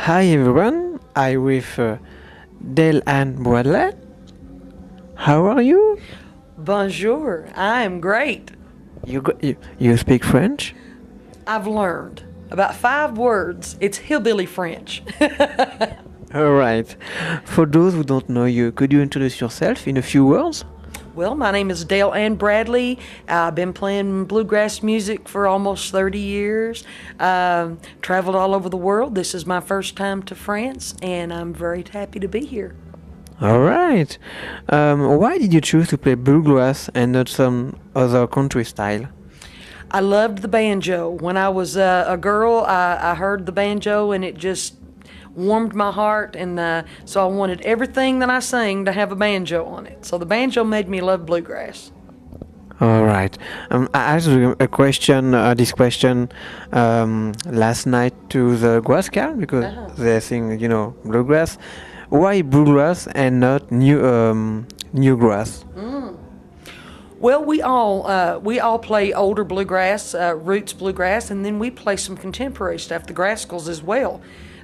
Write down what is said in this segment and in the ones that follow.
Hi everyone, I'm with Dale and Bradley. How are you? Bonjour, I am great. You speak French? I've learned about 5 words. It's hillbilly French. Alright. For those who don't know you, could you introduce yourself in a few words? Well, my name is Dale Ann Bradley. I've been playing bluegrass music for almost 30 years. Traveled all over the world. This is my first time to France, and I'm very happy to be here. Alright. Why did you choose to play bluegrass and not some other country style? I loved the banjo. When I was a girl, I heard the banjo, and it just warmed my heart, and so I wanted everything that I sang to have a banjo on it. So the banjo made me love bluegrass. All right. I asked a question, this question, last night to the Guascal because they sing, bluegrass. Why bluegrass and not new grass? Well, we all play older bluegrass, roots bluegrass, and then we play some contemporary stuff, the Graskels as well.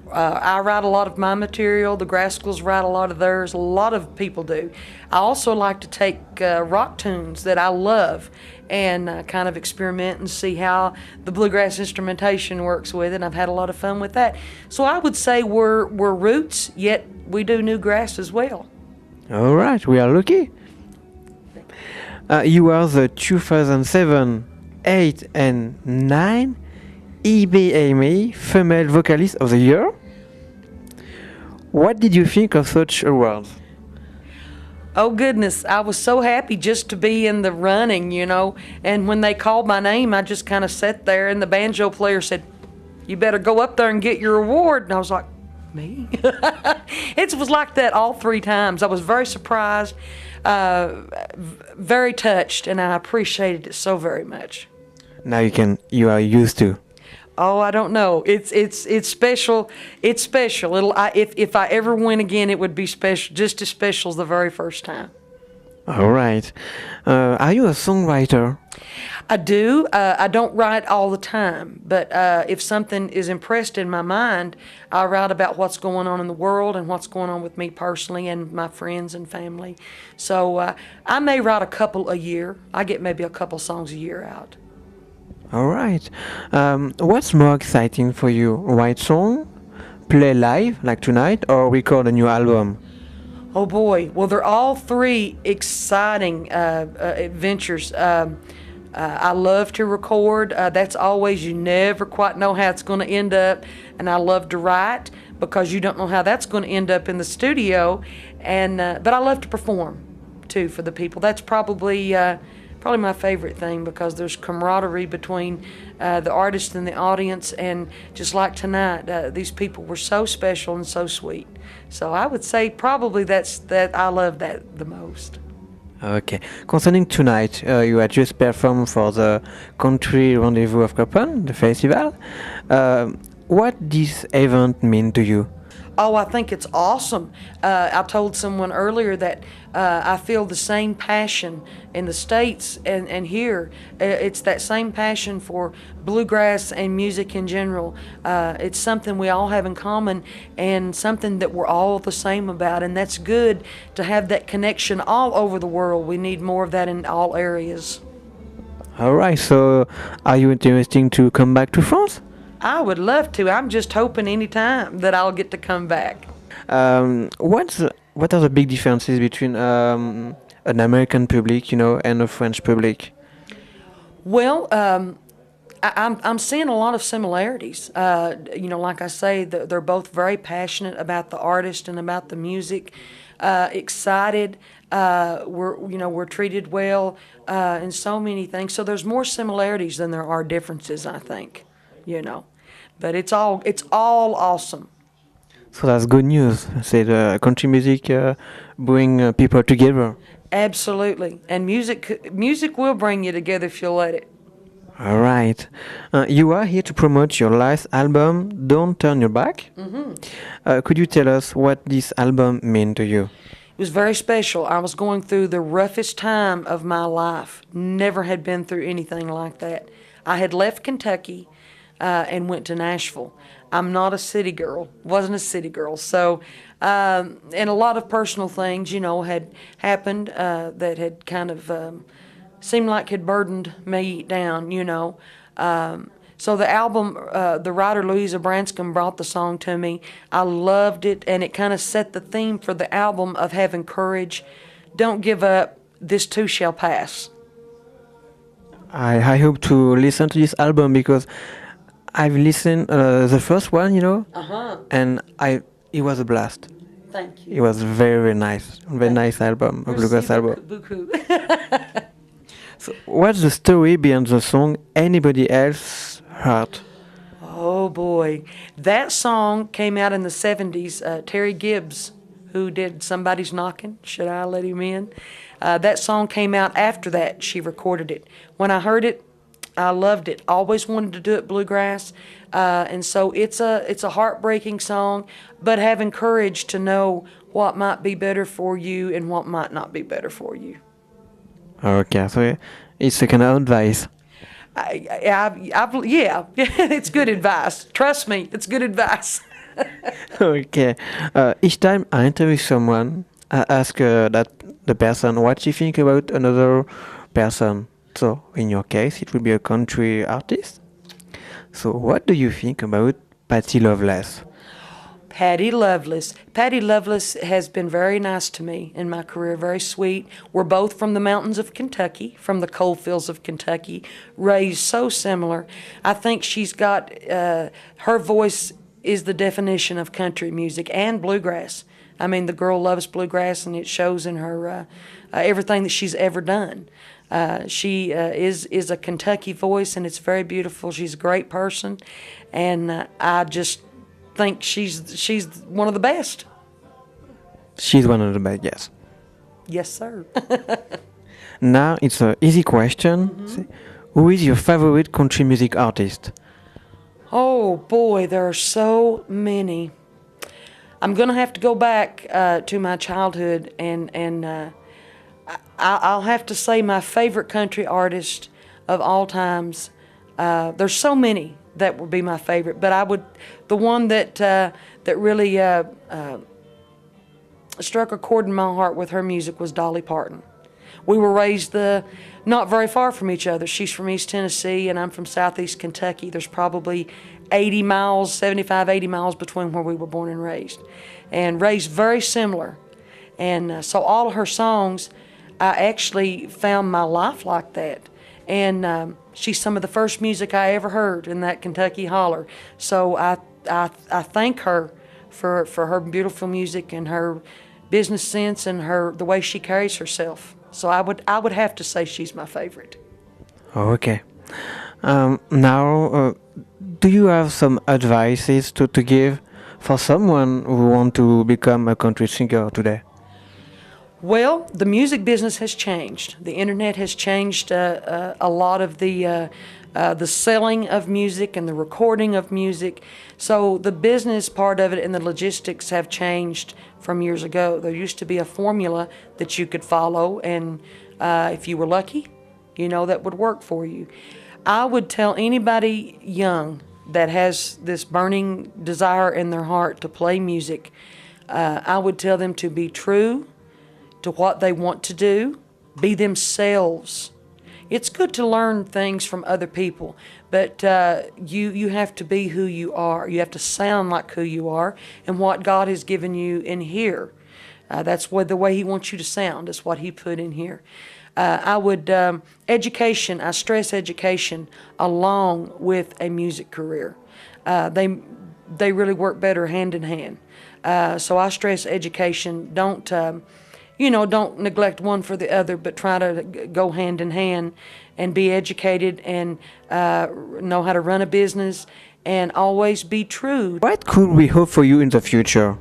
I write a lot of my material. The Graskels write a lot of theirs. A lot of people do. I also like to take rock tunes that I love and kind of experiment and see how the bluegrass instrumentation works with it. I've had a lot of fun with that. So I would say we're roots, yet we do new grass as well. All right, we are lucky. You are the 2007, 8, and 9 EBMA Female Vocalist of the Year. What did you think of such awards? Oh goodness, I was so happy just to be in the running, and when they called my name, I just kind of sat there, and the banjo player said, "You better go up there and get your award." And I was like, "Me?" It was like that all 3 times. I was very surprised, very touched, and I appreciated it so very much. Now you are used to. Oh, I don't know. It's special. It's special. If I ever win again, it would be special, just as special as the very first time. All right. Are you a songwriter? I do. I don't write all the time, but if something is impressed in my mind, I write about what's going on in the world and what's going on with me personally and my friends and family. So I may write a couple a year. I get maybe a couple songs a year out. All right. What's more exciting for you? Write song, play live like tonight, or record a new album? Oh boy. Well, they're all 3 exciting adventures. I love to record. That's always, you never quite know how it's going to end up. And I love to write because you don't know how that's going to end up in the studio. And but I love to perform too for the people. That's probably my favorite thing because there's camaraderie between the artist and the audience, and just like tonight, these people were so special and so sweet. So I would say probably that I love that the most. Okay. Concerning tonight, you had just performed for the Country Rendez-vous of Craponne, the festival. What this event mean to you? Oh, I think it's awesome. I told someone earlier that I feel the same passion in the States and here. It's that same passion for bluegrass and music in general. It's something we all have in common and something that we're all the same about, and that's good to have that connection all over the world. We need more of that in all areas. All right. So, are you interested to come back to France? I would love to. I'm just hoping any time that I'll get to come back. What are the big differences between an American public, and a French public? Well, I'm seeing a lot of similarities. Like I say, they're both very passionate about the artist and about the music. Excited. We're treated well in so many things. So there's more similarities than there are differences, I think. But it's all awesome. So that's good news. Say the country music bring people together. Absolutely, and music will bring you together if you let it. All right. You are here to promote your last album, Don't Turn Your Back. Could you tell us what this album meant to you? It was very special. I was going through the roughest time of my life. Never had been through anything like that. I had left Kentucky. and went to Nashville. I'm not a city girl, wasn't a city girl. So, and a lot of personal things, you know, had happened that had kind of seemed like had burdened me down, you know. So the album, the writer Louisa Branscombe brought the song to me. I loved it, and it kind of set the theme for the album of having courage. Don't give up. This too shall pass. I hope to listen to this album because I've listened the first one, you know, and it was a blast. Thank you. It was very nice, very nice album, a bluegrass album. Beaucoup. So what's the story behind the song Anybody Else Heart? Oh boy, that song came out in the 70s. Terry Gibbs, who did Somebody's Knocking, Should I Let Him In? That song came out after that. She recorded it. When I heard it, I loved it. Always wanted to do it bluegrass, and so it's a heartbreaking song, but having courage to know what might be better for you and what might not be better for you. Okay, so it's a kind of advice. Yeah, it's good advice. Trust me, it's good advice. Okay. Each time I interview someone, I ask that the person what she think about another person. So in your case, it will be a country artist. So what do you think about Patty Loveless? Patty Loveless. Patty Loveless has been very nice to me in my career, very sweet. We're both from the mountains of Kentucky, from the coal fields of Kentucky, raised so similar. I think she's got, her voice is the definition of country music and bluegrass. I mean, the girl loves bluegrass, and it shows in her everything that she's ever done. She is a Kentucky voice, and it's very beautiful. She's a great person, and I just think she's one of the best. She's one of the best, yes. Yes, sir. Now it's an easy question. Who is your favorite country music artist? Oh boy, there are so many. I'm gonna have to go back to my childhood, and I'll have to say my favorite country artist of all times. There's so many that would be my favorite, but the one that really struck a chord in my heart with her music was Dolly Parton. We were raised not very far from each other. She's from East Tennessee, and I'm from Southeast Kentucky. There's probably 80 miles, 75, 80 miles between where we were born and raised very similar. And so all of her songs, I actually found my life like that. And she's some of the first music I ever heard in that Kentucky holler. So I thank her for her beautiful music and her business sense and the way she carries herself. So I would have to say she's my favorite. Okay. Now, do you have some advices to give for someone who want to become a country singer today? Well, the music business has changed. The internet has changed a lot of the selling of music and the recording of music. So the business part of it and the logistics have changed from years ago. There used to be a formula that you could follow, and if you were lucky, you know, that would work for you. I would tell anybody young that has this burning desire in their heart to play music, I would tell them to be true to what they want to do, be themselves. It's good to learn things from other people, but you have to be who you are. You have to sound like who you are and what God has given you in here. That's the way He wants you to sound. Is what He put in here. I would education. I stress education along with a music career. They really work better hand in hand. So I stress education. Don't neglect one for the other, but try to go hand in hand and be educated and know how to run a business and always be true. What could we hope for you in the future?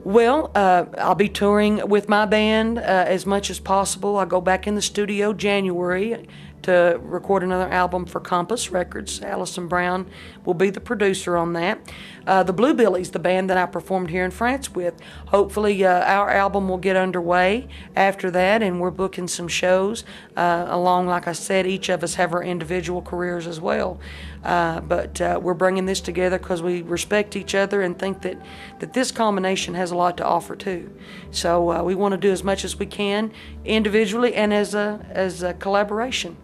Well, I'll be touring with my band as much as possible. I'll go back in the studio January to record another album for Compass Records. Allison Brown will be the producer on that. The Bluebillies, the band that I performed here in France with, hopefully our album will get underway after that, and we're booking some shows along. Like I said, each of us have our individual careers as well, but we're bringing this together because we respect each other and think that this combination has a lot to offer too. So we want to do as much as we can individually and as a collaboration.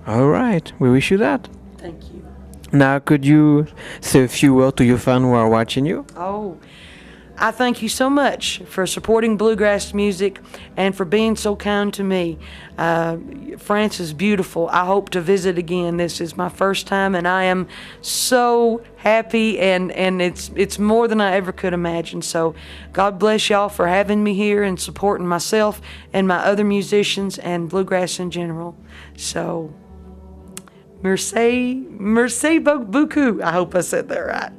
All right, we wish you that. Thank you. Now, could you say a few words to your fans who are watching you? Oh, I thank you so much for supporting bluegrass music and for being so kind to me. France is beautiful. I hope to visit again. This is my first time, and I am so happy, and it's more than I ever could imagine. So God bless y'all for having me here and supporting myself and my other musicians and bluegrass in general. So merci beaucoup. I hope I said that right.